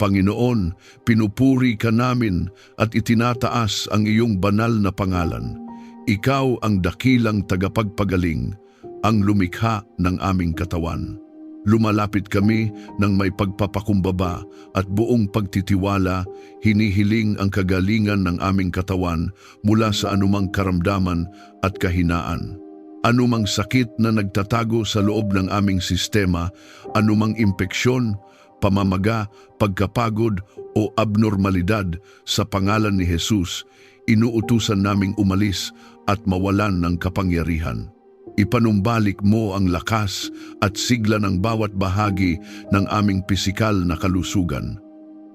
Panginoon, pinupuri ka namin at itinataas ang iyong banal na pangalan. Ikaw ang dakilang tagapagpagaling, ang lumikha ng aming katawan. Lumalapit kami ng may pagpapakumbaba at buong pagtitiwala, hinihiling ang kagalingan ng aming katawan mula sa anumang karamdaman at kahinaan. Anumang sakit na nagtatago sa loob ng aming sistema, anumang impeksyon, pamamaga, pagkapagod o abnormalidad, sa pangalan ni Jesus, inuutusan naming umalis at mawalan ng kapangyarihan. Ipanumbalik mo ang lakas at sigla ng bawat bahagi ng aming pisikal na kalusugan.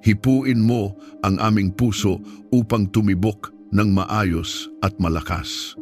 Hipuin mo ang aming puso upang tumibok ng maayos at malakas.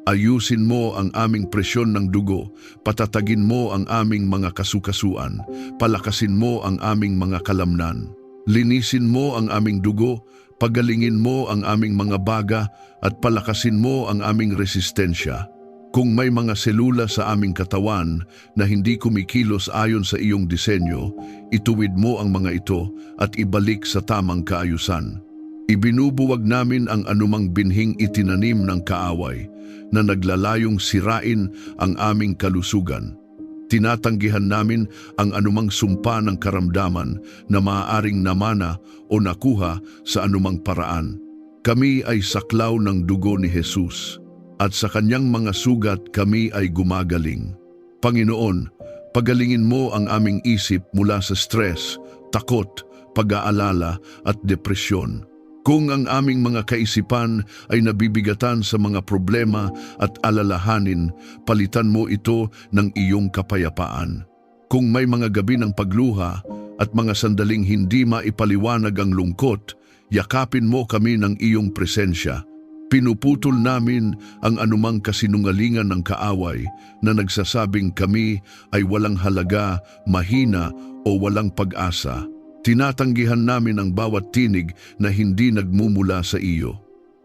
Ayusin mo ang aming presyon ng dugo, patatagin mo ang aming mga kasukasuan, palakasin mo ang aming mga kalamnan. Linisin mo ang aming dugo, pagalingin mo ang aming mga baga at palakasin mo ang aming resistensya. Kung may mga selula sa aming katawan na hindi kumikilos ayon sa iyong disenyo, ituwid mo ang mga ito at ibalik sa tamang kaayusan. Ibinubuwag namin ang anumang binhing itinanim ng kaaway na naglalayong sirain ang aming kalusugan. Tinatanggihan namin ang anumang sumpa ng karamdaman na maaaring namana o nakuha sa anumang paraan. Kami ay saklaw ng dugo ni Jesus, at sa kanyang mga sugat kami ay gumagaling. Panginoon, pagalingin mo ang aming isip mula sa stress, takot, pag-aalala at depresyon. Kung ang aming mga kaisipan ay nabibigatan sa mga problema at alalahanin, palitan mo ito ng iyong kapayapaan. Kung may mga gabi ng pagluha at mga sandaling hindi maipaliwanag ang lungkot, yakapin mo kami ng iyong presensya. Pinuputol namin ang anumang kasinungalingan ng kaaway na nagsasabing kami ay walang halaga, mahina o walang pag-asa. Tinatanggihan namin ang bawat tinig na hindi nagmumula sa iyo.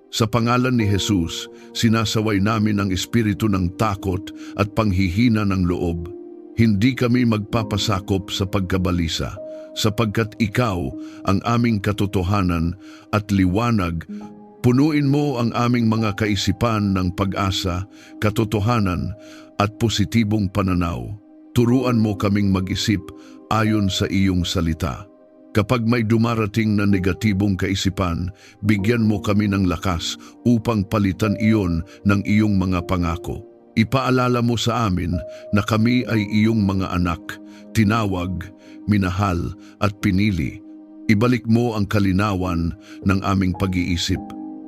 Sa pangalan ni Jesus, sinasaway namin ang espiritu ng takot at panghihina ng loob. Hindi kami magpapasakop sa pagkabalisa, sapagkat ikaw ang aming katotohanan at liwanag. Punuin mo ang aming mga kaisipan ng pag-asa, katotohanan at positibong pananaw. Turuan mo kaming mag-isip ayon sa iyong salita. Kapag may dumarating na negatibong kaisipan, bigyan mo kami ng lakas upang palitan iyon ng iyong mga pangako. Ipaalala mo sa amin na kami ay iyong mga anak, tinawag, minahal at pinili. Ibalik mo ang kalinawan ng aming pag-iisip.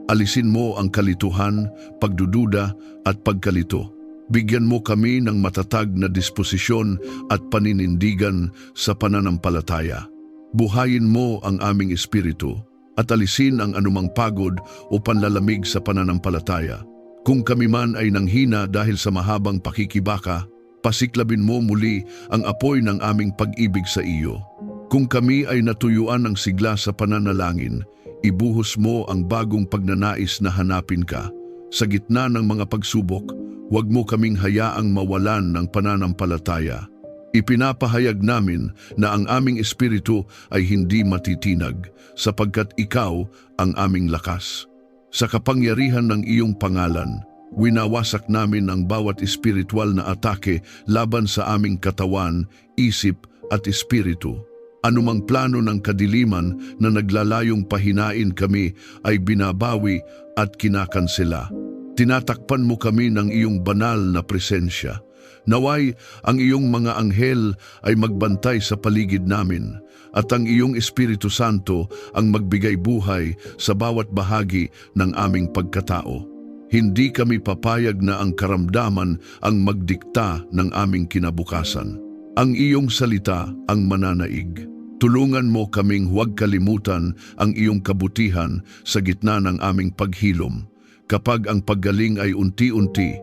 Alisin mo ang kalituhan, pagdududa at pagkalito. Bigyan mo kami ng matatag na disposisyon at paninindigan sa pananampalataya. Buhayin mo ang aming espiritu at alisin ang anumang pagod o panlalamig sa pananampalataya. Kung kami man ay nanghina dahil sa mahabang pakikibaka, pasiklabin mo muli ang apoy ng aming pag-ibig sa iyo. Kung kami ay natuyuan ng sigla sa pananalangin, ibuhos mo ang bagong pagnanais na hanapin ka. Sa gitna ng mga pagsubok, huwag mo kaming hayaang mawalan ng pananampalataya. Ipinapahayag namin na ang aming espiritu ay hindi matitinag, sapagkat ikaw ang aming lakas. Sa kapangyarihan ng iyong pangalan, winawasak namin ang bawat espiritual na atake laban sa aming katawan, isip at espiritu. Anumang plano ng kadiliman na naglalayong pahinain kami ay binabawi at kinakansela. Tinatakpan mo kami ng iyong banal na presensya. Naway ang iyong mga anghel ay magbantay sa paligid namin at ang iyong Espiritu Santo ang magbigay buhay sa bawat bahagi ng aming pagkatao. Hindi kami papayag na ang karamdaman ang magdikta ng aming kinabukasan. Ang iyong salita ang mananaig. Tulungan mo kaming huwag kalimutan ang iyong kabutihan sa gitna ng aming paghilom. Kapag ang paggaling ay unti-unti,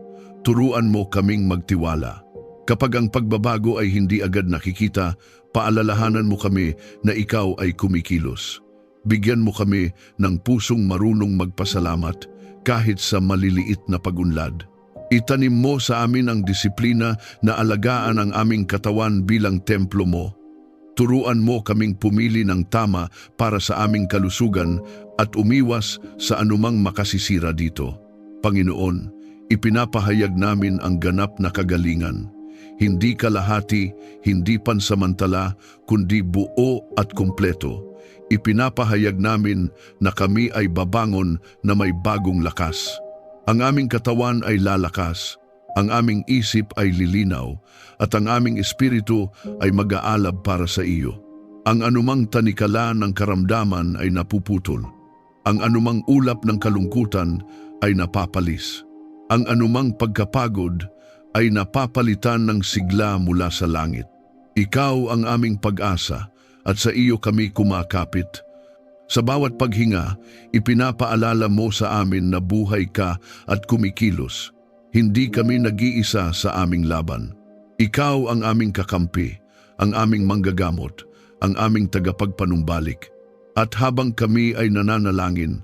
turuan mo kaming magtiwala. Kapag ang pagbabago ay hindi agad nakikita, paalalahanan mo kami na ikaw ay kumikilos. Bigyan mo kami ng pusong marunong magpasalamat kahit sa maliliit na pagunlad. Itanim mo sa amin ang disiplina na alagaan ang aming katawan bilang templo mo. Turuan mo kaming pumili ng tama para sa aming kalusugan at umiwas sa anumang makasisira dito. Panginoon, ipinapahayag namin ang ganap na kagalingan. Hindi kalahati, hindi pansamantala, kundi buo at kumpleto. Ipinapahayag namin na kami ay babangon na may bagong lakas. Ang aming katawan ay lalakas, ang aming isip ay lilinaw, at ang aming espiritu ay mag-aalab para sa iyo. Ang anumang tanikala ng karamdaman ay napuputol. Ang anumang ulap ng kalungkutan ay napapalis. Ang anumang pagkapagod ay napapalitan ng sigla mula sa langit. Ikaw ang aming pag-asa at sa iyo kami kumakapit. Sa bawat paghinga, ipinapaalala mo sa amin na buhay ka at kumikilos. Hindi kami nag-iisa sa aming laban. Ikaw ang aming kakampi, ang aming manggagamot, ang aming tagapagpanumbalik. At habang kami ay nananalangin,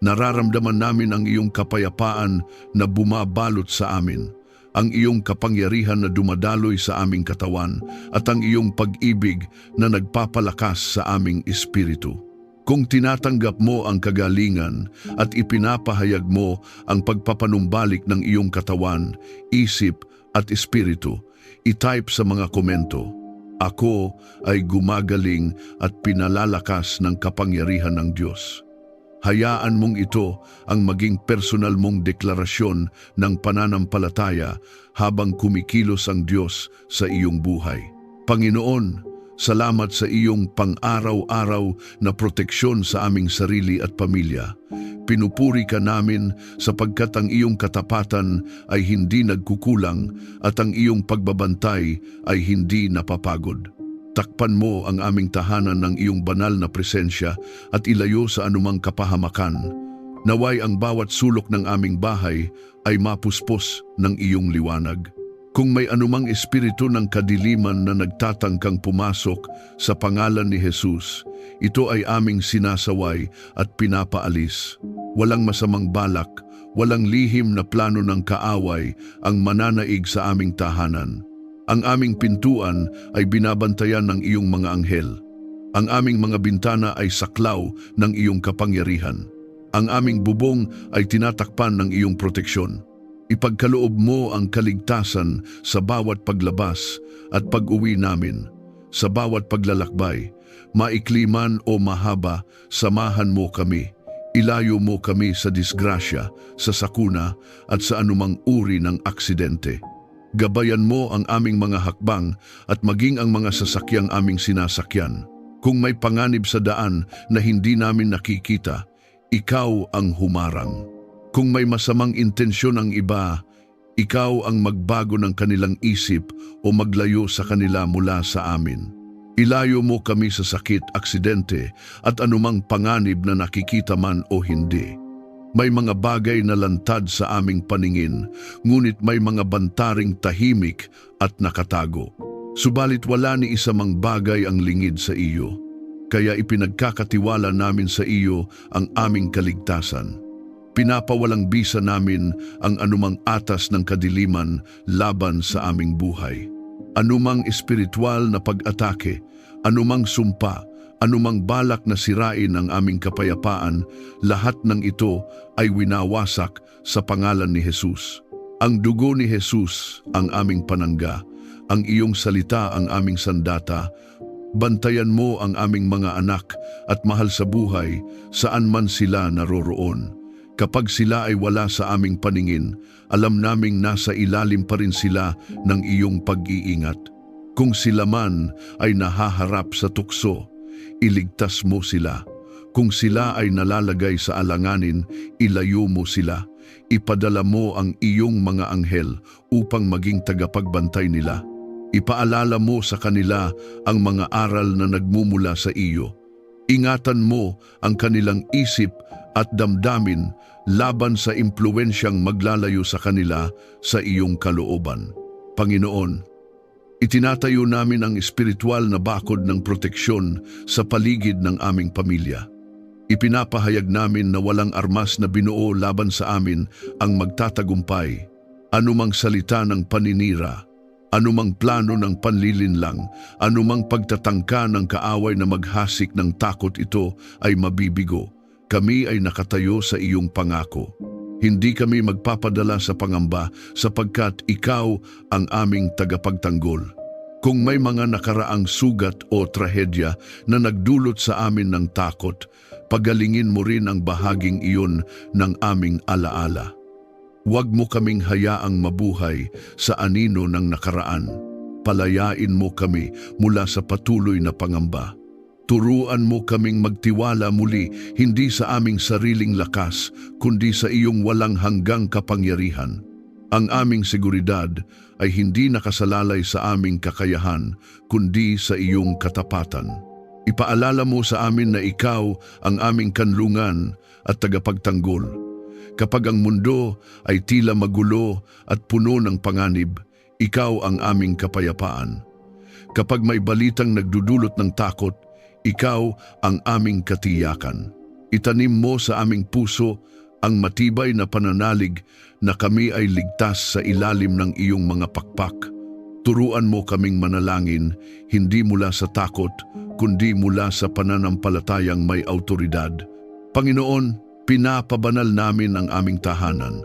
nararamdaman namin ang iyong kapayapaan na bumabalot sa amin, ang iyong kapangyarihan na dumadaloy sa aming katawan, at ang iyong pag-ibig na nagpapalakas sa aming espiritu. Kung tinatanggap mo ang kagalingan at ipinapahayag mo ang pagpapanumbalik ng iyong katawan, isip at espiritu, i-type sa mga komento, "Ako ay gumagaling at pinalalakas ng kapangyarihan ng Diyos." Hayaan mong ito ang maging personal mong deklarasyon ng pananampalataya habang kumikilos ang Diyos sa iyong buhay. Panginoon, salamat sa iyong pang-araw-araw na proteksyon sa aming sarili at pamilya. Pinupuri ka namin sapagkat ang iyong katapatan ay hindi nagkukulang at ang iyong pagbabantay ay hindi napapagod. Takpan mo ang aming tahanan ng iyong banal na presensya at ilayo sa anumang kapahamakan. Naway ang bawat sulok ng aming bahay ay mapuspos ng iyong liwanag. Kung may anumang espiritu ng kadiliman na nagtatangkang pumasok sa pangalan ni Jesus, ito ay aming sinasaway at pinapaalis. Walang masamang balak, walang lihim na plano ng kaaway ang mananaig sa aming tahanan. Ang aming pintuan ay binabantayan ng iyong mga anghel. Ang aming mga bintana ay saklaw ng iyong kapangyarihan. Ang aming bubong ay tinatakpan ng iyong proteksyon. Ipagkaloob mo ang kaligtasan sa bawat paglabas at pag-uwi namin. Sa bawat paglalakbay, maikli man o mahaba, samahan mo kami. Ilayo mo kami sa disgrasya, sa sakuna at sa anumang uri ng aksidente. Gabayan mo ang aming mga hakbang at maging ang mga sasakyang aming sinasakyan. Kung may panganib sa daan na hindi namin nakikita, ikaw ang humarang. Kung may masamang intensyon ang iba, ikaw ang magbago ng kanilang isip o maglayo sa kanila mula sa amin. Ilayo mo kami sa sakit, aksidente at anumang panganib na nakikita man o hindi. May mga bagay na lantad sa aming paningin, ngunit may mga bantaring tahimik at nakatago. Subalit wala ni isa mang bagay ang lingid sa iyo, kaya ipinagkakatiwala namin sa iyo ang aming kaligtasan. Pinapawalang bisa namin ang anumang atas ng kadiliman laban sa aming buhay. Anumang espiritual na pag-atake, anumang sumpa, anumang balak na sirain ang aming kapayapaan, lahat ng ito ay winawasak sa pangalan ni Jesus. Ang dugo ni Jesus ang aming panangga, ang iyong salita ang aming sandata. Bantayan mo ang aming mga anak at mahal sa buhay saan man sila naroroon. Kapag sila ay wala sa aming paningin, alam naming nasa ilalim pa rin sila ng iyong pag-iingat. Kung sila man ay nahaharap sa tukso, iligtas mo sila. Kung sila ay nalalagay sa alanganin, ilayo mo sila. Ipadala mo ang iyong mga anghel upang maging tagapagbantay nila. Ipaalala mo sa kanila ang mga aral na nagmumula sa iyo. Ingatan mo ang kanilang isip at damdamin laban sa impluwensyang maglalayo sa kanila sa iyong kalooban. Panginoon, itinatayo namin ang espiritual na bakod ng proteksyon sa paligid ng aming pamilya. Ipinapahayag namin na walang armas na binuo laban sa amin ang magtatagumpay. Anumang salita ng paninira, Anumang plano ng panlilinlang, anumang pagtatangka ng kaaway na maghasik ng takot, ito ay mabibigo. Kami ay nakatayo sa iyong pangako. Hindi kami magpapadala sa pangamba sapagkat ikaw ang aming tagapagtanggol. Kung may mga nakaraang sugat o trahedya na nagdulot sa amin ng takot, pagalingin mo rin ang bahaging iyon ng aming alaala. Huwag mo kaming hayaang mabuhay sa anino ng nakaraan. Palayain mo kami mula sa patuloy na pangamba. Turuan mo kaming magtiwala muli, hindi sa aming sariling lakas, kundi sa iyong walang hanggang kapangyarihan. Ang aming seguridad ay hindi nakasalalay sa aming kakayahan, kundi sa iyong katapatan. Ipaalala mo sa amin na ikaw ang aming kanlungan at tagapagtanggol. Kapag ang mundo ay tila magulo at puno ng panganib, ikaw ang aming kapayapaan. Kapag may balitang nagdudulot ng takot, ikaw ang aming katiyakan. Itanim mo sa aming puso ang matibay na pananalig na kami ay ligtas sa ilalim ng iyong mga pakpak. Turuan mo kaming manalangin, hindi mula sa takot, kundi mula sa pananampalatayang may autoridad. Panginoon, pinapabanal namin ang aming tahanan.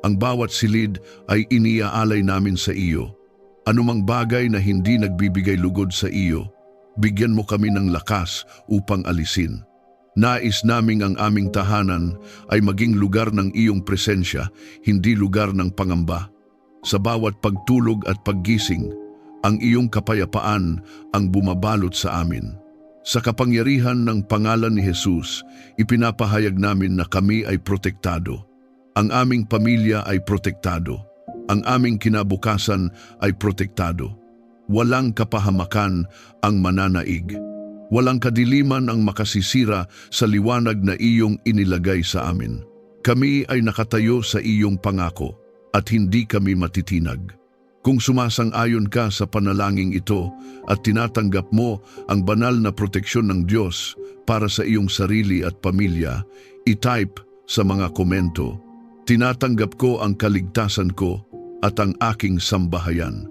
Ang bawat silid ay iniaalay namin sa iyo. Anumang bagay na hindi nagbibigay lugod sa iyo, bigyan mo kami ng lakas upang alisin. Nais naming ang aming tahanan ay maging lugar ng iyong presensya, hindi lugar ng pangamba. Sa bawat pagtulog at paggising, ang iyong kapayapaan ang bumabalot sa amin. Sa kapangyarihan ng pangalan ni Jesus, ipinapahayag namin na kami ay protektado. Ang aming pamilya ay protektado. Ang aming kinabukasan ay protektado. Walang kapahamakan ang mananaig. Walang kadiliman ang makasisira sa liwanag na iyong inilagay sa amin. Kami ay nakatayo sa iyong pangako at hindi kami matitinag. Kung sumasang-ayon ka sa panalangin ito at tinatanggap mo ang banal na proteksyon ng Diyos para sa iyong sarili at pamilya, i-type sa mga komento, "Tinatanggap ko ang kaligtasan ko at ang aking sambahayan."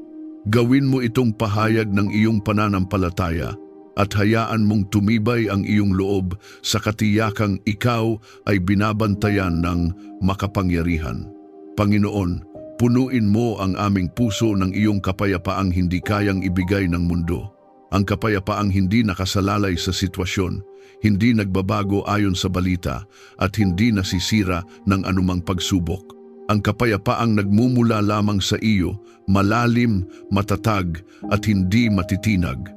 Gawin mo itong pahayag ng iyong pananampalataya at hayaan mong tumibay ang iyong loob sa katiyakang ikaw ay binabantayan ng makapangyarihan. Panginoon, punuin mo ang aming puso ng iyong kapayapaang hindi kayang ibigay ng mundo. Ang kapayapaang hindi nakasalalay sa sitwasyon, hindi nagbabago ayon sa balita, at hindi nasisira ng anumang pagsubok. Ang kapayapaang nagmumula lamang sa iyo, malalim, matatag, at hindi matitinag.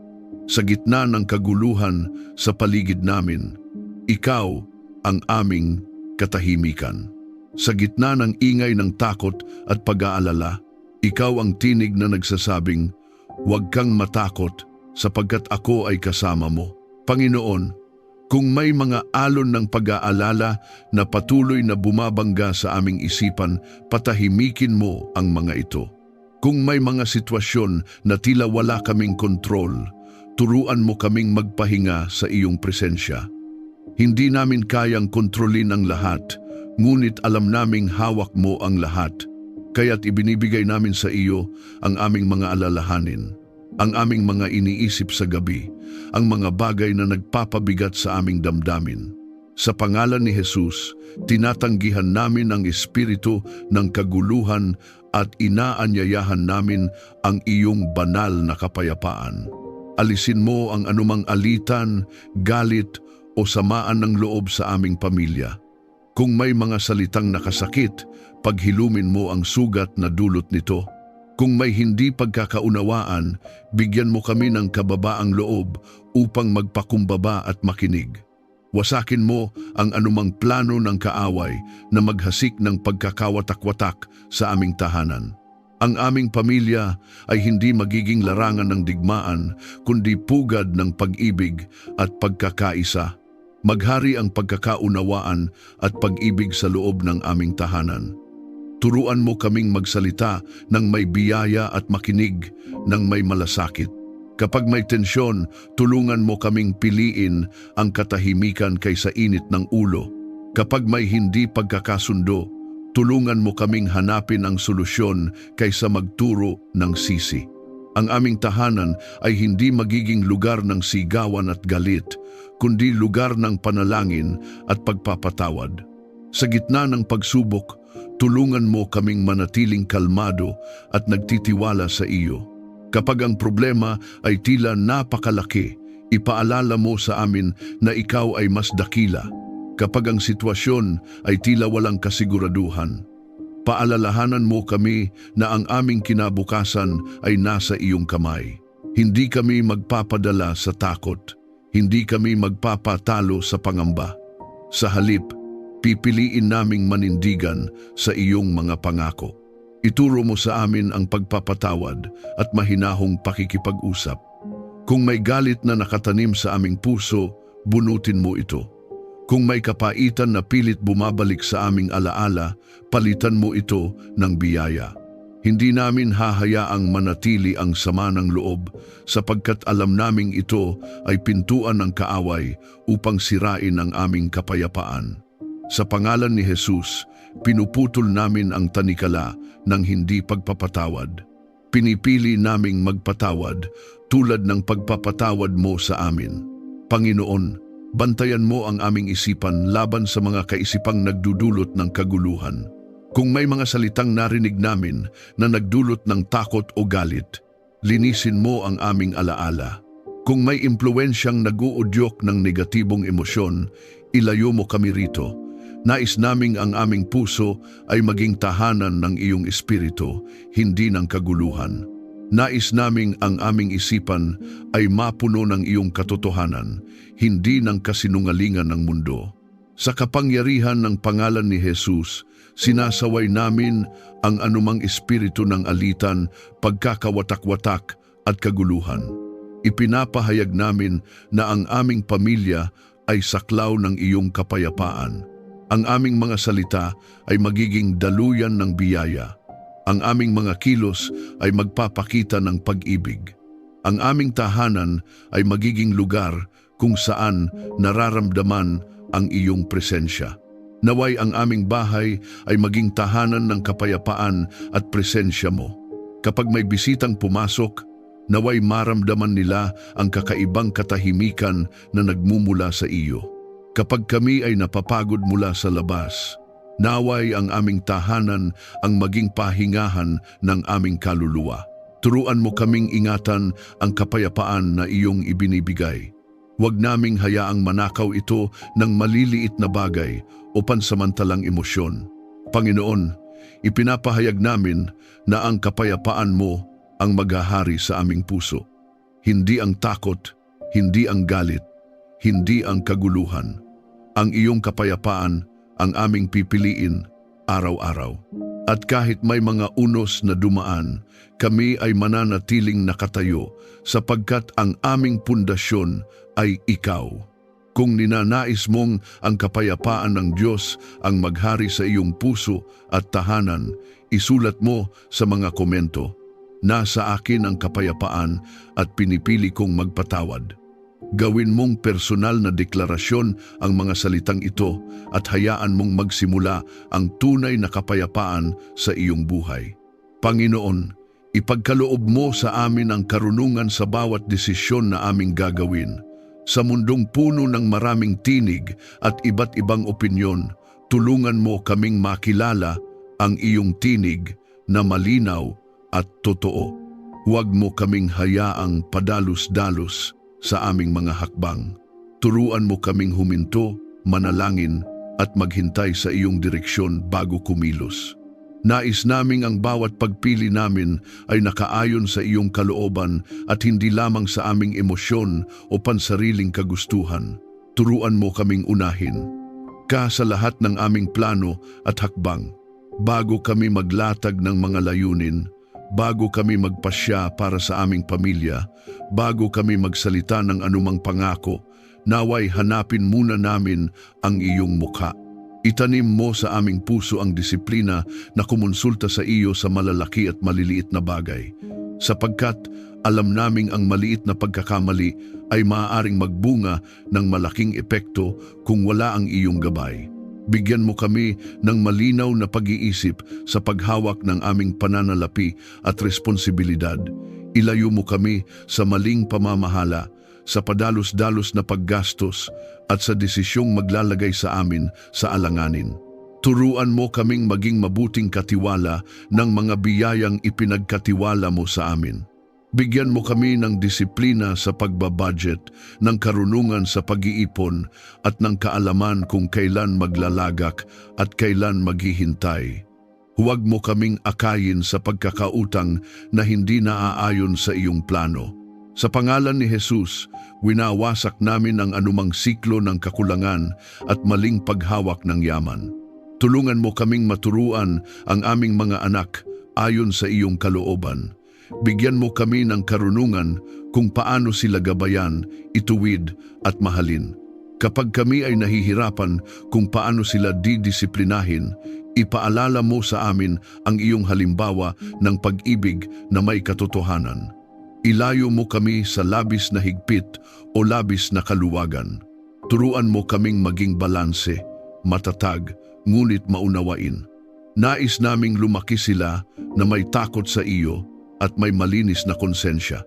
Sa gitna ng kaguluhan sa paligid namin, ikaw ang aming katahimikan. Sa gitna ng ingay ng takot at pag-aalala, ikaw ang tinig na nagsasabing, "Huwag kang matakot sapagkat ako ay kasama mo." Panginoon, kung may mga alon ng pag-aalala na patuloy na bumabangga sa aming isipan, patahimikin mo ang mga ito. Kung may mga sitwasyon na tila wala kaming kontrol, turuan mo kaming magpahinga sa iyong presensya. Hindi namin kayang kontrolin ang lahat, ngunit alam naming hawak mo ang lahat. Kaya't ibinibigay namin sa iyo ang aming mga alalahanin, ang aming mga iniisip sa gabi, ang mga bagay na nagpapabigat sa aming damdamin. Sa pangalan ni Jesus, tinatanggihan namin ang espiritu ng kaguluhan at inaanyayahan namin ang iyong banal na kapayapaan. Alisin mo ang anumang alitan, galit o samaan ng loob sa aming pamilya. Kung may mga salitang nakasakit, paghilumin mo ang sugat na dulot nito. Kung may hindi pagkakaunawaan, bigyan mo kami ng kababaang loob upang magpakumbaba at makinig. Wasakin mo ang anumang plano ng kaaway na maghasik ng pagkakawatak-watak sa aming tahanan. Ang aming pamilya ay hindi magiging larangan ng digmaan, kundi pugad ng pag-ibig at pagkakaisa. Maghari ang pagkakaunawaan at pag-ibig sa loob ng aming tahanan. Turuan mo kaming magsalita ng may biyaya at makinig ng may malasakit. Kapag may tensyon, tulungan mo kaming piliin ang katahimikan kaysa init ng ulo. Kapag may hindi pagkakasundo, tulungan mo kaming hanapin ang solusyon kaysa magturo ng sisi. Ang aming tahanan ay hindi magiging lugar ng sigawan at galit, kundi lugar ng panalangin at pagpapatawad. Sa gitna ng pagsubok, tulungan mo kaming manatiling kalmado at nagtitiwala sa iyo. Kapag ang problema ay tila napakalaki, ipaalala mo sa amin na ikaw ay mas dakila. Kapag ang sitwasyon ay tila walang kasiguraduhan, paalalahanan mo kami na ang aming kinabukasan ay nasa iyong kamay. Hindi kami magpapadala sa takot. Hindi kami magpapatalo sa pangamba. Sa halip, pipiliin naming manindigan sa iyong mga pangako. Ituro mo sa amin ang pagpapatawad at mahinahong pakikipag-usap. Kung may galit na nakatanim sa aming puso, bunutin mo ito. Kung may kapaitan na pilit bumabalik sa aming alaala, palitan mo ito ng biyaya. Hindi namin hahayaang manatili ang sama ng loob sapagkat alam naming ito ay pintuan ng kaaway upang sirain ang aming kapayapaan. Sa pangalan ni Jesus, pinuputol namin ang tanikala ng hindi pagpapatawad. Pinipili naming magpatawad tulad ng pagpapatawad mo sa amin. Panginoon, bantayan mo ang aming isipan laban sa mga kaisipang nagdudulot ng kaguluhan. Kung may mga salitang narinig namin na nagdulot ng takot o galit, linisin mo ang aming alaala. Kung may impluensyang nag-uudyok ng negatibong emosyon, ilayo mo kami rito. Nais naming ang aming puso ay maging tahanan ng iyong espiritu, hindi ng kaguluhan. Nais naming ang aming isipan ay mapuno ng iyong katotohanan, hindi ng kasinungalingan ng mundo. Sa kapangyarihan ng pangalan ni Jesus, sinasaway namin ang anumang espiritu ng alitan, pagkakawatak-watak at kaguluhan. Ipinapahayag namin na ang aming pamilya ay saklaw ng iyong kapayapaan. Ang aming mga salita ay magiging daluyan ng biyaya. Ang aming mga kilos ay magpapakita ng pag-ibig. Ang aming tahanan ay magiging lugar kung saan nararamdaman ang iyong presensya. Naway ang aming bahay ay maging tahanan ng kapayapaan at presensya mo. Kapag may bisitang pumasok, naway maramdaman nila ang kakaibang katahimikan na nagmumula sa iyo. Kapag kami ay napapagod mula sa labas, naway ang aming tahanan ang maging pahingahan ng aming kaluluwa. Turuan mo kaming ingatan ang kapayapaan na iyong ibinibigay. Huwag naming hayaang manakaw ito ng maliliit na bagay o pansamantalang emosyon. Panginoon, ipinapahayag namin na ang kapayapaan mo ang maghahari sa aming puso. Hindi ang takot, hindi ang galit, hindi ang kaguluhan. Ang iyong kapayapaan ang aming pipiliin araw-araw. At kahit may mga unos na dumaan, kami ay mananatiling nakatayo sapagkat ang aming pundasyon ay ikaw. Kung ninanais mong ang kapayapaan ng Diyos ang maghari sa iyong puso at tahanan, isulat mo sa mga komento. Nasa akin ang kapayapaan at pinipili kong magpatawad. Gawin mong personal na deklarasyon ang mga salitang ito at hayaan mong magsimula ang tunay na kapayapaan sa iyong buhay. Panginoon, ipagkaloob mo sa amin ang karunungan sa bawat desisyon na aming gagawin. Sa mundong puno ng maraming tinig at iba't ibang opinyon, tulungan mo kaming makilala ang iyong tinig na malinaw at totoo. Huwag mo kaming hayaang padalos-dalos sa aming mga hakbang. Turuan mo kaming huminto, manalangin at maghintay sa iyong direksyon bago kumilos. Nais naming ang bawat pagpili namin ay nakaayon sa iyong kalooban at hindi lamang sa aming emosyon o pansariling kagustuhan. Turuan mo kaming unahin ka sa lahat ng aming plano at hakbang. Bago kami maglatag ng mga layunin, bago kami magpasya para sa aming pamilya, bago kami magsalita ng anumang pangako, naway hanapin muna namin ang iyong mukha. Itanim mo sa aming puso ang disiplina na kumonsulta sa iyo sa malalaki at maliliit na bagay, sapagkat alam naming ang maliit na pagkakamali ay maaaring magbunga ng malaking epekto kung wala ang iyong gabay. Bigyan mo kami ng malinaw na pag-iisip sa paghawak ng aming pananalapi at responsibilidad. Ilayo mo kami sa maling pamamahala, sa padalos-dalos na paggastos at sa desisyong maglalagay sa amin sa alanganin. Turuan mo kaming maging mabuting katiwala ng mga biyayang ipinagkatiwala mo sa amin. Bigyan mo kami ng disiplina sa pagbabudget, ng karunungan sa pag-iipon at ng kaalaman kung kailan maglalagak at kailan maghihintay. Huwag mo kaming akayin sa pagkakautang na hindi naaayon sa iyong plano. Sa pangalan ni Jesus, winawasak namin ang anumang siklo ng kakulangan at maling paghawak ng yaman. Tulungan mo kaming maturuan ang aming mga anak ayon sa iyong kalooban. Bigyan mo kami ng karunungan kung paano sila gabayan, ituwid at mahalin. Kapag kami ay nahihirapan kung paano sila didisiplinahin, ipaalala mo sa amin ang iyong halimbawa ng pag-ibig na may katotohanan. Ilayo mo kami sa labis na higpit o labis na kaluwagan. Turuan mo kaming maging balanse, matatag, ngunit maunawain. Nais naming lumaki sila na may takot sa iyo at may malinis na konsensya.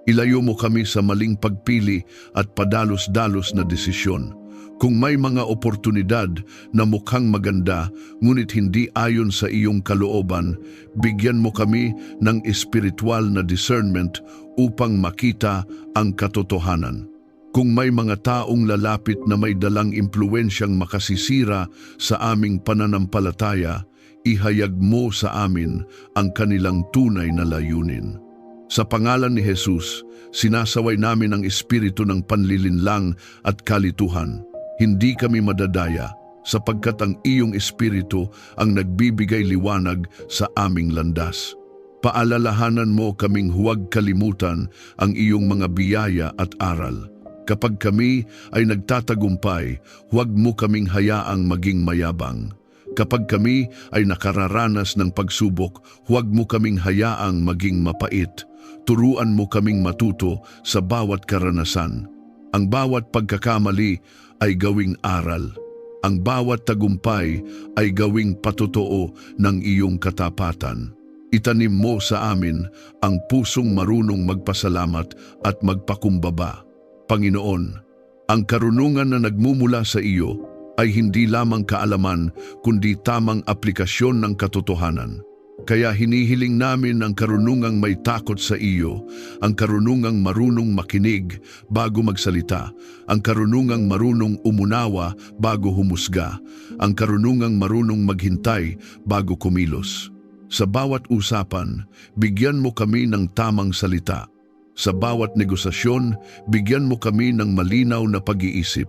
Ilayo mo kami sa maling pagpili at padalos-dalos na desisyon. Kung may mga oportunidad na mukhang maganda ngunit hindi ayon sa iyong kalooban, bigyan mo kami ng espiritual na discernment upang makita ang katotohanan. Kung may mga taong lalapit na may dalang impluwensyang makasisira sa aming pananampalataya, ihayag mo sa amin ang kanilang tunay na layunin. Sa pangalan ni Jesus, sinasaway namin ang espiritu ng panlilinlang at kalituhan. Hindi kami madadaya sapagkat ang iyong espiritu ang nagbibigay liwanag sa aming landas. Paalalahanan mo kaming huwag kalimutan ang iyong mga biyaya at aral. Kapag kami ay nagtatagumpay, huwag mo kaming hayaang maging mayabang. Kapag kami ay nakararanas ng pagsubok, huwag mo kaming hayaang maging mapait. Turuan mo kaming matuto sa bawat karanasan. Ang bawat pagkakamali ay gawing aral. Ang bawat tagumpay ay gawing patotoo ng iyong katapatan. Itanim mo sa amin ang pusong marunong magpasalamat at magpakumbaba. Panginoon, ang karunungan na nagmumula sa iyo ay hindi lamang kaalaman kundi tamang aplikasyon ng katotohanan. Kaya hinihiling namin ang karunungang may takot sa iyo, ang karunungang marunong makinig bago magsalita, ang karunungang marunong umunawa bago humusga, ang karunungang marunong maghintay bago kumilos. Sa bawat usapan, bigyan mo kami ng tamang salita. Sa bawat negosasyon, bigyan mo kami ng malinaw na pag-iisip.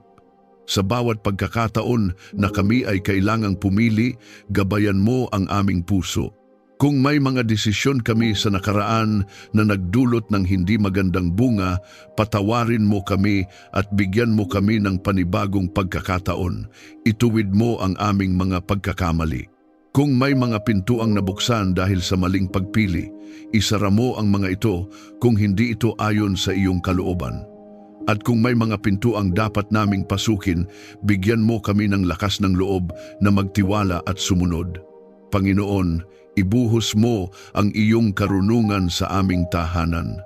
Sa bawat pagkakataon na kami ay kailangang pumili, gabayan mo ang aming puso. Kung may mga desisyon kami sa nakaraan na nagdulot ng hindi magandang bunga, patawarin mo kami at bigyan mo kami ng panibagong pagkakataon. Ituwid mo ang aming mga pagkakamali. Kung may mga pintuang nabuksan dahil sa maling pagpili, isara mo ang mga ito kung hindi ito ayon sa iyong kalooban. At kung may mga pintuang dapat naming pasukin, bigyan mo kami ng lakas ng loob na magtiwala at sumunod. Panginoon, ibuhos mo ang iyong karunungan sa aming tahanan.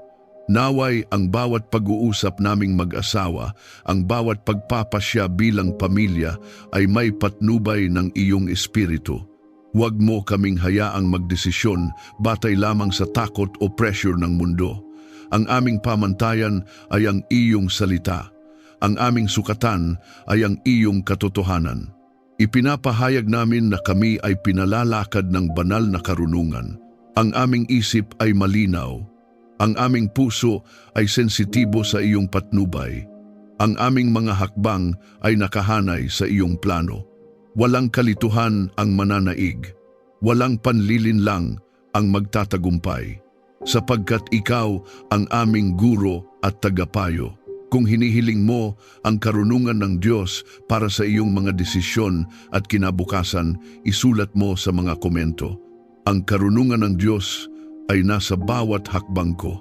Naway ang bawat pag-uusap naming mag-asawa, ang bawat pagpapasya bilang pamilya ay may patnubay ng iyong espiritu. Huwag mo kaming hayaang magdesisyon batay lamang sa takot o pressure ng mundo. Ang aming pamantayan ay ang iyong salita. Ang aming sukatan ay ang iyong katotohanan. Ipinapahayag namin na kami ay pinalalakad ng banal na karunungan. Ang aming isip ay malinaw. Ang aming puso ay sensitibo sa iyong patnubay. Ang aming mga hakbang ay nakahanay sa iyong plano. Walang kalituhan ang mananaig. Walang panlilinlang ang magtatagumpay. Sapagkat ikaw ang aming guro at tagapayo. Kung hinihiling mo ang karunungan ng Diyos para sa iyong mga desisyon at kinabukasan, isulat mo sa mga komento. Ang karunungan ng Diyos ay nasa bawat hakbang ko.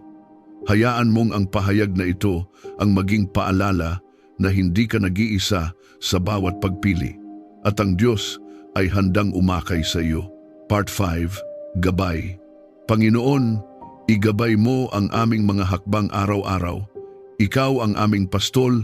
Hayaan mong ang pahayag na ito ang maging paalala na hindi ka nag-iisa sa bawat pagpili. At ang Diyos ay handang umakay sa iyo. Part 5, Gabay. Panginoon, Igabay mo ang aming mga hakbang araw-araw. Ikaw ang aming pastol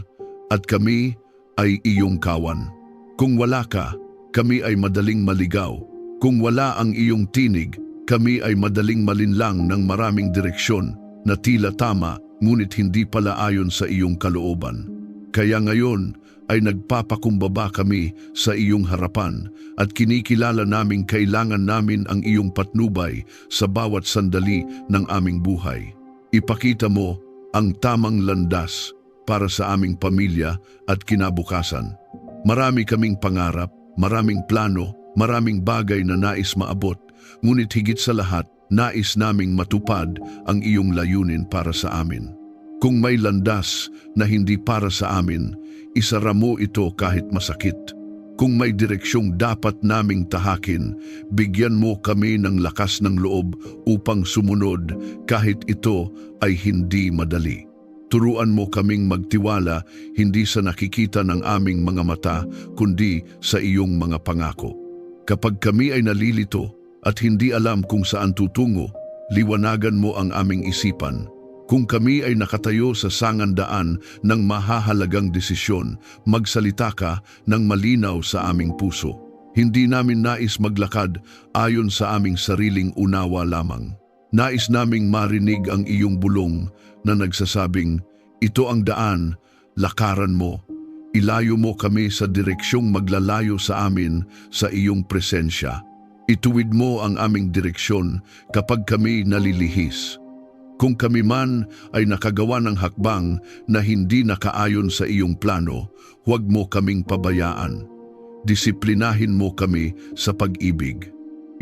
at kami ay iyong kawan. Kung wala ka, kami ay madaling maligaw. Kung wala ang iyong tinig, kami ay madaling malinlang ng maraming direksyon na tila tama ngunit hindi pala ayon sa iyong kalooban. Kaya ngayon ay nagpapakumbaba kami sa iyong harapan at kinikilala naming kailangan namin ang iyong patnubay sa bawat sandali ng aming buhay. Ipakita mo ang tamang landas para sa aming pamilya at kinabukasan. Marami kaming pangarap, maraming plano, maraming bagay na nais maabot, ngunit higit sa lahat, nais naming matupad ang iyong layunin para sa amin. Kung may landas na hindi para sa amin, isara mo ito kahit masakit. Kung may direksyong dapat naming tahakin, bigyan mo kami ng lakas ng loob upang sumunod kahit ito ay hindi madali. Turuan mo kaming magtiwala hindi sa nakikita ng aming mga mata, kundi sa iyong mga pangako. Kapag kami ay nalilito at hindi alam kung saan tutungo, liwanagan mo ang aming isipan. Kung kami ay nakatayo sa sangandaan ng mahahalagang desisyon, magsalita ka ng malinaw sa aming puso. Hindi namin nais maglakad ayon sa aming sariling unawa lamang. Nais naming marinig ang iyong bulong na nagsasabing, ito ang daan, lakaran mo. Ilayo mo kami sa direksyong maglalayo sa amin sa iyong presensya. Ituwid mo ang aming direksyon kapag kami nalilihis. Kung kami man ay nakagawa ng hakbang na hindi nakaayon sa iyong plano, huwag mo kaming pabayaan. Disiplinahin mo kami sa pag-ibig.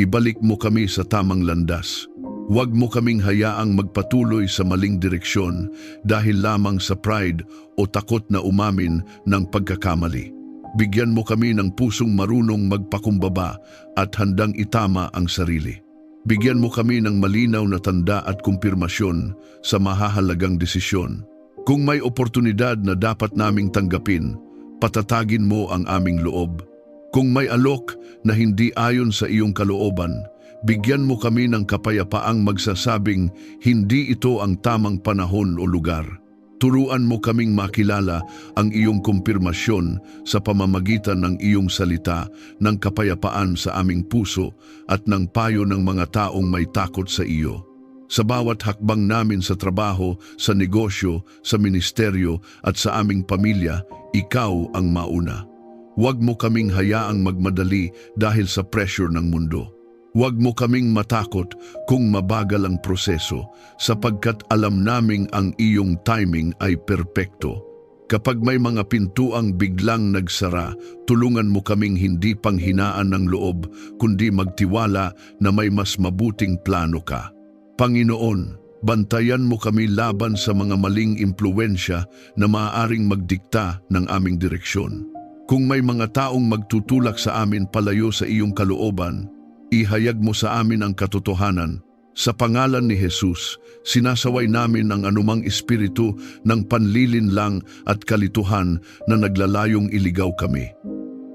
Ibalik mo kami sa tamang landas. Huwag mo kaming hayaang magpatuloy sa maling direksyon dahil lamang sa pride o takot na umamin ng pagkakamali. Bigyan mo kami ng pusong marunong magpakumbaba at handang itama ang sarili. Bigyan mo kami ng malinaw na tanda at kumpirmasyon sa mahahalagang desisyon. Kung may oportunidad na dapat naming tanggapin, patatagin mo ang aming loob. Kung may alok na hindi ayon sa iyong kalooban, bigyan mo kami ng kapayapaang magsasabing hindi ito ang tamang panahon o lugar. Turuan mo kaming makilala ang iyong kumpirmasyon sa pamamagitan ng iyong salita, ng kapayapaan sa aming puso at ng payo ng mga taong may takot sa iyo. Sa bawat hakbang namin sa trabaho, sa negosyo, sa ministeryo at sa aming pamilya, ikaw ang mauna. Huwag mo kaming hayaang magmadali dahil sa pressure ng mundo. Huwag mo kaming matakot kung mabagal ang proseso, sapagkat alam naming ang iyong timing ay perpekto. Kapag may mga pintuang biglang nagsara, tulungan mo kaming hindi panghinaan ng loob, kundi magtiwala na may mas mabuting plano ka. Panginoon, bantayan mo kami laban sa mga maling impluwensya na maaaring magdikta ng aming direksyon. Kung may mga taong magtutulak sa amin palayo sa iyong kalooban, ihayag mo sa amin ang katotohanan. Sa pangalan ni Jesus, sinasaway namin ang anumang espiritu ng panlilinlang at kalituhan na naglalayong iligaw kami.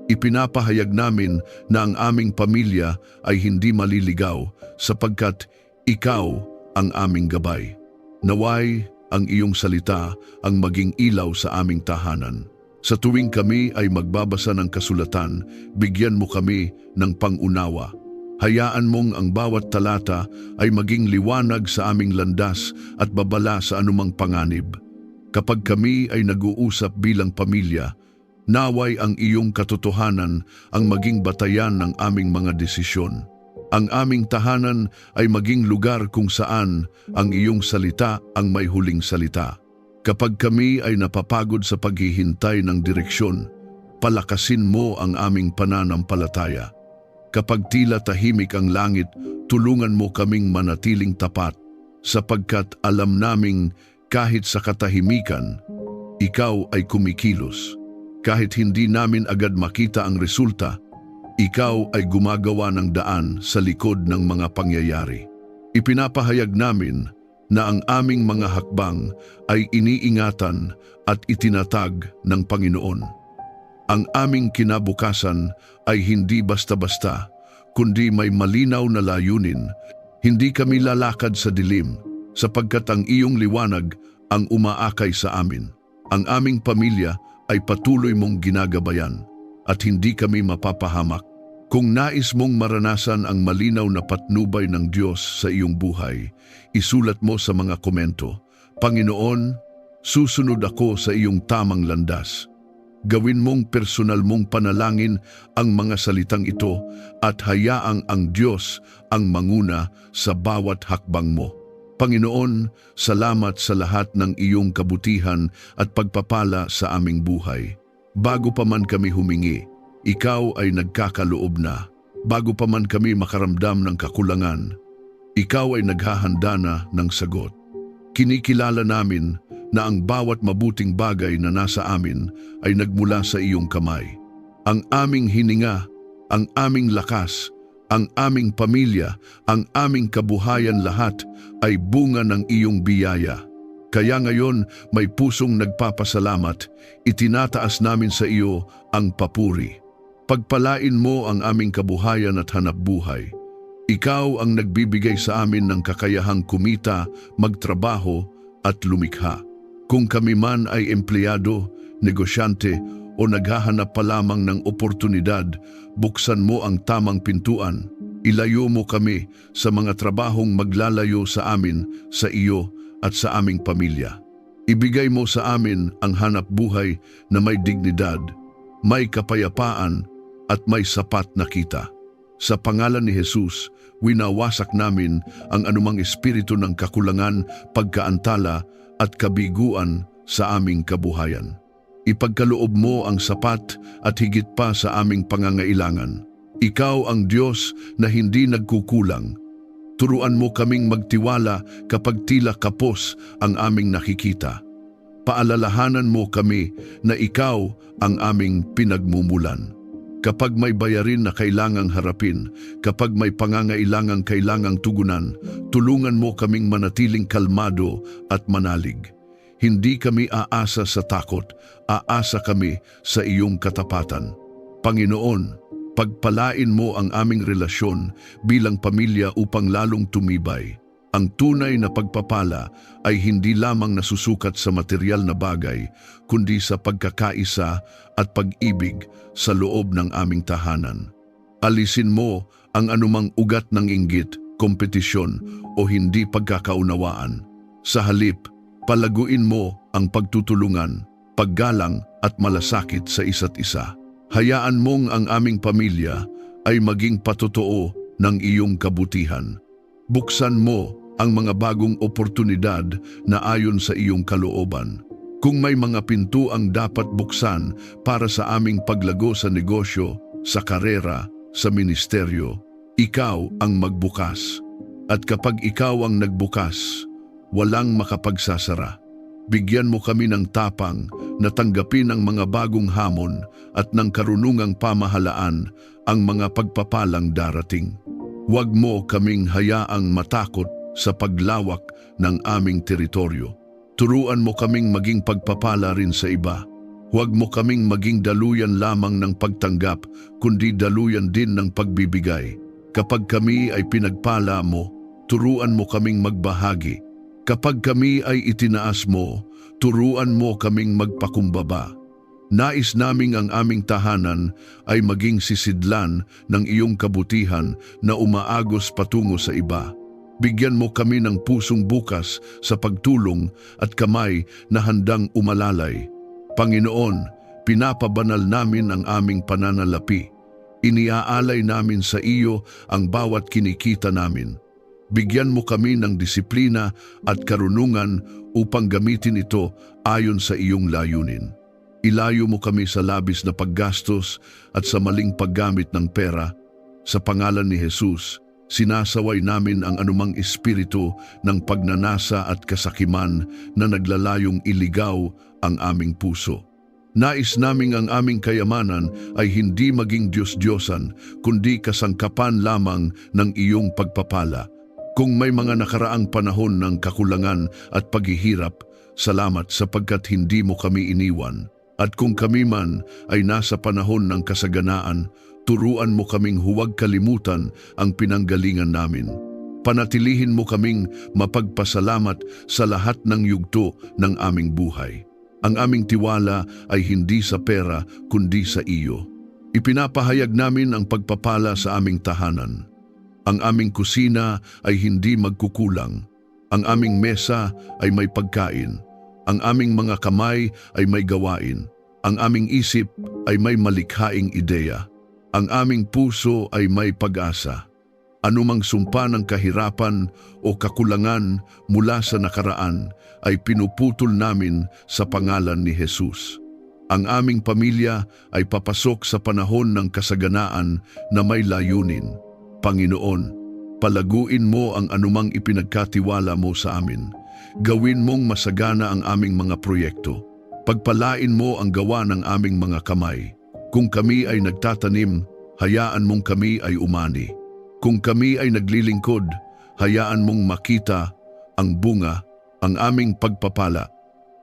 Ipinapahayag namin na ang aming pamilya ay hindi maliligaw sapagkat ikaw ang aming gabay. Naway ang iyong salita ang maging ilaw sa aming tahanan. Sa tuwing kami ay magbabasa ng kasulatan, bigyan mo kami ng pangunawa. Hayaan mong ang bawat talata ay maging liwanag sa aming landas at babala sa anumang panganib. Kapag kami ay nag-uusap bilang pamilya, naway ang iyong katotohanan ang maging batayan ng aming mga desisyon. Ang aming tahanan ay maging lugar kung saan ang iyong salita ang may huling salita. Kapag kami ay napapagod sa paghihintay ng direksyon, palakasin mo ang aming pananampalataya. Kapag tila tahimik ang langit, tulungan mo kaming manatiling tapat, sapagkat alam naming kahit sa katahimikan, ikaw ay kumikilos. Kahit hindi namin agad makita ang resulta, ikaw ay gumagawa ng daan sa likod ng mga pangyayari. Ipinapahayag namin na ang aming mga hakbang ay iniingatan at itinatag ng Panginoon. Ang aming kinabukasan ay hindi basta-basta, kundi may malinaw na layunin. Hindi kami lalakad sa dilim, sapagkat ang iyong liwanag ang umaakay sa amin. Ang aming pamilya ay patuloy mong ginagabayan at hindi kami mapapahamak. Kung nais mong maranasan ang malinaw na patnubay ng Diyos sa iyong buhay, isulat mo sa mga komento, Panginoon, susunod ako sa iyong tamang landas. Gawin mong personal mong panalangin ang mga salitang ito at hayaang ang Diyos ang manguna sa bawat hakbang mo. Panginoon, salamat sa lahat ng iyong kabutihan at pagpapala sa aming buhay. Bago pa man kami humingi, ikaw ay nagkakaloob na. Bago pa man kami makaramdam ng kakulangan, ikaw ay naghahanda na ng sagot. Kinikilala namin na ang bawat mabuting bagay na nasa amin ay nagmula sa iyong kamay. Ang aming hininga, ang aming lakas, ang aming pamilya, ang aming kabuhayan lahat ay bunga ng iyong biyaya. Kaya ngayon may pusong nagpapasalamat, itinataas namin sa iyo ang papuri. Pagpalain mo ang aming kabuhayan at hanapbuhay. Ikaw ang nagbibigay sa amin ng kakayahang kumita, magtrabaho at lumikha. Kung kami man ay empleyado, negosyante o naghahanap pa lamang ng oportunidad, buksan mo ang tamang pintuan. Ilayo mo kami sa mga trabahong maglalayo sa amin, sa iyo at sa aming pamilya. Ibigay mo sa amin ang hanap buhay na may dignidad, may kapayapaan at may sapat na kita. Sa pangalan ni Jesus, winawasak namin ang anumang espiritu ng kakulangan, pagkaantala at kabiguan sa aming kabuhayan. Ipagkaloob mo ang sapat at higit pa sa aming pangangailangan. Ikaw ang Diyos na hindi nagkukulang. Turuan mo kaming magtiwala kapag tila kapos ang aming nakikita. Paalalahanan mo kami na ikaw ang aming pinagmumulan. Kapag may bayarin na kailangang harapin, kapag may pangangailangang kailangang tugunan, tulungan mo kaming manatiling kalmado at manalig. Hindi kami aasa sa takot, aasa kami sa iyong katapatan. Panginoon, pagpalain mo ang aming relasyon bilang pamilya upang lalong tumibay. Ang tunay na pagpapala ay hindi lamang nasusukat sa material na bagay, kundi sa pagkakaisa at pag-ibig sa loob ng aming tahanan. Alisin mo ang anumang ugat ng inggit, kompetisyon o hindi pagkakaunawaan. Sa halip, palaguin mo ang pagtutulungan, paggalang at malasakit sa isa't isa. Hayaan mong ang aming pamilya ay maging patotoo ng iyong kabutihan. Buksan mo ang mga bagong oportunidad na ayon sa iyong kalooban. Kung may mga pinto ang dapat buksan para sa aming paglago sa negosyo, sa karera, sa ministeryo, ikaw ang magbukas. At kapag ikaw ang nagbukas, walang makapagsasara. Bigyan mo kami ng tapang na tanggapin ang mga bagong hamon at ng karunungang pamahalaan ang mga pagpapalang darating. Huwag mo kaming hayaang matakot sa paglawak ng aming teritoryo. Turuan mo kaming maging pagpapala rin sa iba. Huwag mo kaming maging daluyan lamang ng pagtanggap, kundi daluyan din ng pagbibigay. Kapag kami ay pinagpala mo, turuan mo kaming magbahagi. Kapag kami ay itinaas mo, turuan mo kaming magpakumbaba. Nais naming ang aming tahanan ay maging sisidlan ng iyong kabutihan na umaagos patungo sa iba. Bigyan mo kami ng pusong bukas sa pagtulong at kamay na handang umalalay. Panginoon, pinapabanal namin ang aming pananalapi. Iniaalay namin sa iyo ang bawat kinikita namin. Bigyan mo kami ng disiplina at karunungan upang gamitin ito ayon sa iyong layunin. Ilayo mo kami sa labis na paggastos at sa maling paggamit ng pera. Sa pangalan ni Jesus, sinasaway namin ang anumang espiritu ng pagnanasa at kasakiman na naglalayong iligaw ang aming puso. Nais naming ang aming kayamanan ay hindi maging Diyos-Diyosan, kundi kasangkapan lamang ng iyong pagpapala. Kung may mga nakaraang panahon ng kakulangan at paghihirap, salamat sapagkat hindi mo kami iniwan. At kung kami man ay nasa panahon ng kasaganaan, turuan mo kaming huwag kalimutan ang pinanggalingan namin. Panatilihin mo kaming mapagpasalamat sa lahat ng yugto ng aming buhay. Ang aming tiwala ay hindi sa pera kundi sa iyo. Ipinapahayag namin ang pagpapala sa aming tahanan. Ang aming kusina ay hindi magkukulang. Ang aming mesa ay may pagkain. Ang aming mga kamay ay may gawain. Ang aming isip ay may malikhaing ideya. Ang aming puso ay may pag-asa. Anumang sumpa ng kahirapan o kakulangan mula sa nakaraan ay pinuputol namin sa pangalan ni Jesus. Ang aming pamilya ay papasok sa panahon ng kasaganaan na may layunin. Panginoon, palaguin mo ang anumang ipinagkatiwala mo sa amin. Gawin mong masagana ang aming mga proyekto. Pagpalain mo ang gawa ng aming mga kamay. Kung kami ay nagtatanim, hayaan mong kami ay umani. Kung kami ay naglilingkod, hayaan mong makita ang bunga. Ang aming pagpapala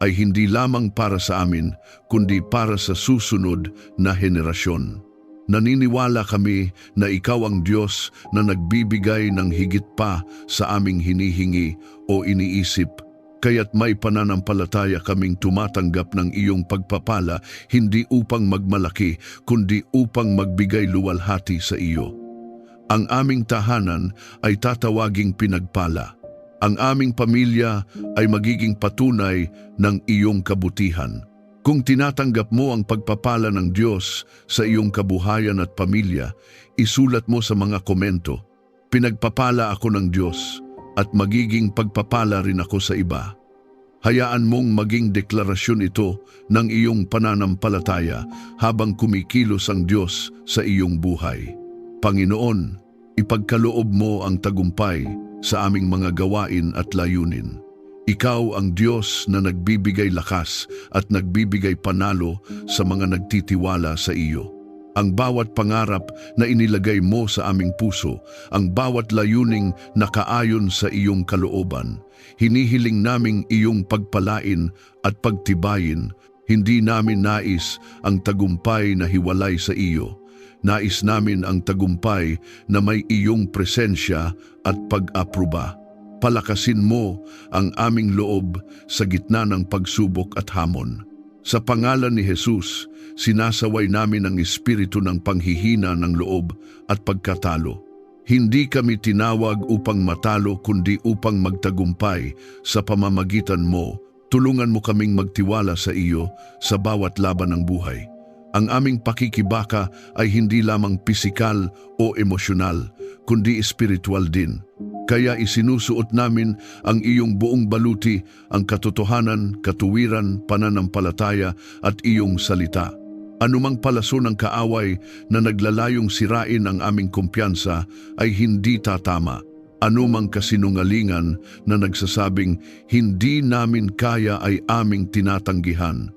ay hindi lamang para sa amin, kundi para sa susunod na henerasyon. Naniniwala kami na ikaw ang Diyos na nagbibigay ng higit pa sa aming hinihingi o iniisip. Kaya't may pananampalataya kaming tumatanggap ng iyong pagpapala hindi upang magmalaki, kundi upang magbigay luwalhati sa iyo. Ang aming tahanan ay tatawaging pinagpala. Ang aming pamilya ay magiging patunay ng iyong kabutihan. Kung tinatanggap mo ang pagpapala ng Diyos sa iyong kabuhayan at pamilya, isulat mo sa mga komento, "Pinagpapala ako ng Diyos at magiging pagpapala rin ako sa iba." Hayaan mong maging deklarasyon ito ng iyong pananampalataya habang kumikilos ang Diyos sa iyong buhay. Panginoon, ipagkaloob mo ang tagumpay sa aming mga gawain at layunin. Ikaw ang Diyos na nagbibigay lakas at nagbibigay panalo sa mga nagtitiwala sa iyo. Ang bawat pangarap na inilagay mo sa aming puso, ang bawat layuning nakaayon sa iyong kalooban, hinihiling naming iyong pagpalain at pagtibayin. Hindi namin nais ang tagumpay na hiwalay sa iyo. Nais namin ang tagumpay na may iyong presensya at pag-apruba. Palakasin mo ang aming loob sa gitna ng pagsubok at hamon. Sa pangalan ni Jesus, sinasaway namin ang espiritu ng panghihina ng loob at pagkatalo. Hindi kami tinawag upang matalo kundi upang magtagumpay sa pamamagitan mo. Tulungan mo kaming magtiwala sa iyo sa bawat laban ng buhay. Ang aming pakikibaka ay hindi lamang pisikal o emosyonal, kundi espiritual din. Kaya isinusuot namin ang iyong buong baluti, ang katotohanan, katuwiran, pananampalataya at iyong salita. Anumang palaso ng kaaway na naglalayong sirain ang aming kumpiyansa ay hindi tatama. Anumang kasinungalingan na nagsasabing hindi namin kaya ay aming tinatanggihan.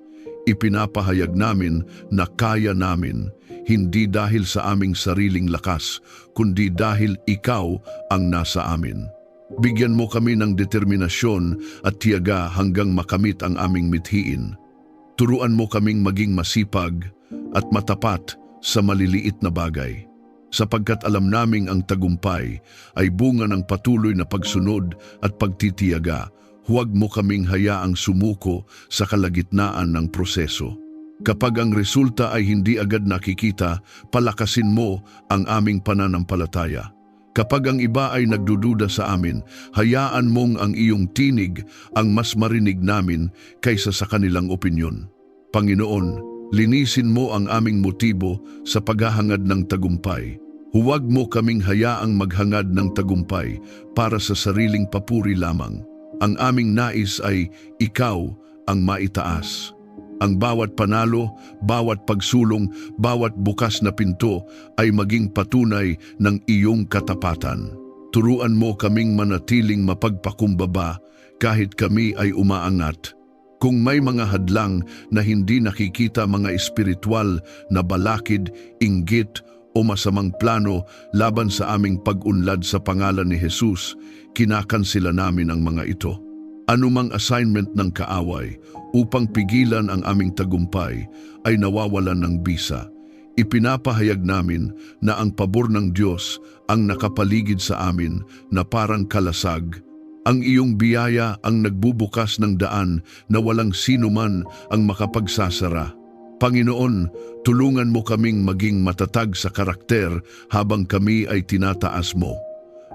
Ipinapahayag namin na kaya namin, hindi dahil sa aming sariling lakas, kundi dahil ikaw ang nasa amin. Bigyan mo kami ng determinasyon at tiyaga hanggang makamit ang aming mithiin. Turuan mo kaming maging masipag at matapat sa maliliit na bagay. Sapagkat alam naming ang tagumpay ay bunga ng patuloy na pagsunod at pagtitiyaga, huwag mo kaming hayaang sumuko sa kalagitnaan ng proseso. Kapag ang resulta ay hindi agad nakikita, palakasin mo ang aming pananampalataya. Kapag ang iba ay nagdududa sa amin, hayaan mong ang iyong tinig ang mas marinig namin kaysa sa kanilang opinyon. Panginoon, linisin mo ang aming motibo sa paghahangad ng tagumpay. Huwag mo kaming hayaang maghangad ng tagumpay para sa sariling papuri lamang. Ang aming nais ay ikaw ang maitaas. Ang bawat panalo, bawat pagsulong, bawat bukas na pinto ay maging patunay ng iyong katapatan. Turuan mo kaming manatiling mapagpakumbaba kahit kami ay umaangat. Kung may mga hadlang na hindi nakikita, mga espiritual na balakid, inggit o masamang plano laban sa aming pag-unlad sa pangalan ni Jesus, kinakansela namin ang mga ito. Anumang assignment ng kaaway upang pigilan ang aming tagumpay ay nawawalan ng bisa. Ipinapahayag namin na ang pabor ng Diyos ang nakapaligid sa amin na parang kalasag. Ang iyong biyaya ang nagbubukas ng daan na walang sino man ang makapagsasara. Panginoon, tulungan mo kaming maging matatag sa karakter habang kami ay tinataas mo.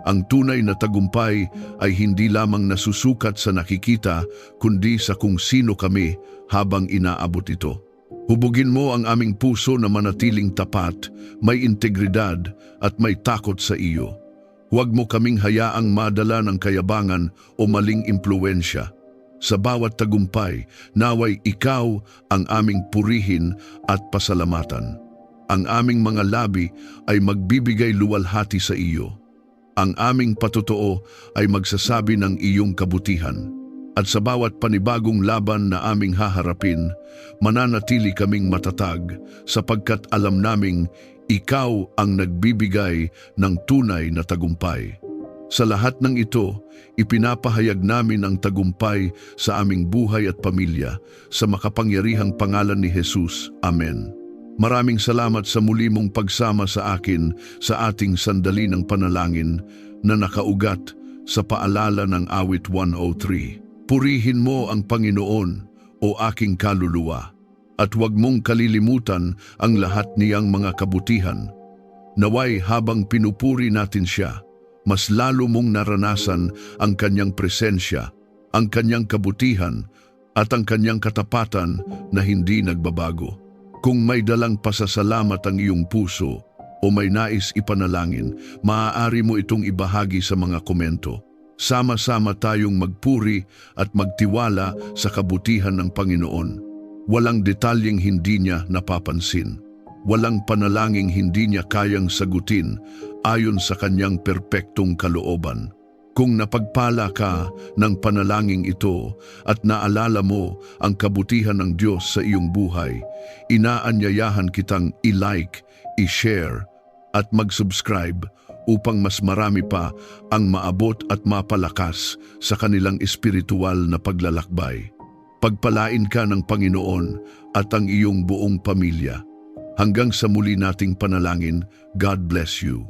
Ang tunay na tagumpay ay hindi lamang nasusukat sa nakikita, kundi sa kung sino kami habang inaabot ito. Hubugin mo ang aming puso na manatiling tapat, may integridad at may takot sa iyo. Huwag mo kaming hayaang madala ng kayabangan o maling impluensya. Sa bawat tagumpay, naway ikaw ang aming purihin at pasalamatan. Ang aming mga labi ay magbibigay luwalhati sa iyo. Ang aming patotoo ay magsasabi ng iyong kabutihan. At sa bawat panibagong laban na aming haharapin, mananatili kaming matatag sapagkat alam naming ikaw ang nagbibigay ng tunay na tagumpay. Sa lahat ng ito, ipinapahayag namin ang tagumpay sa aming buhay at pamilya sa makapangyarihang pangalan ni Jesus. Amen. Maraming salamat sa muli mong pagsama sa akin sa ating sandali ng panalangin na nakaugat sa paalala ng awit 103. Purihin mo ang Panginoon, o aking kaluluwa, at huwag mong kalilimutan ang lahat niyang mga kabutihan. Naway habang pinupuri natin siya, mas lalo mong naranasan ang kanyang presensya, ang kanyang kabutihan, at ang kanyang katapatan na hindi nagbabago. Kung may dalang pasasalamat ang iyong puso o may nais ipanalangin, maaari mo itong ibahagi sa mga komento. Sama-sama tayong magpuri at magtiwala sa kabutihan ng Panginoon. Walang detalyeng hindi niya napapansin. Walang panalangin hindi niya kayang sagutin ayon sa kanyang perpektong kalooban. Kung napagpala ka ng panalangin ito at naalala mo ang kabutihan ng Diyos sa iyong buhay, inaanyayahan kitang i-like, i-share at mag-subscribe upang mas marami pa ang maabot at mapalakas sa kanilang espiritual na paglalakbay. Pagpalain ka ng Panginoon at ang iyong buong pamilya. Hanggang sa muli nating panalangin, God bless you.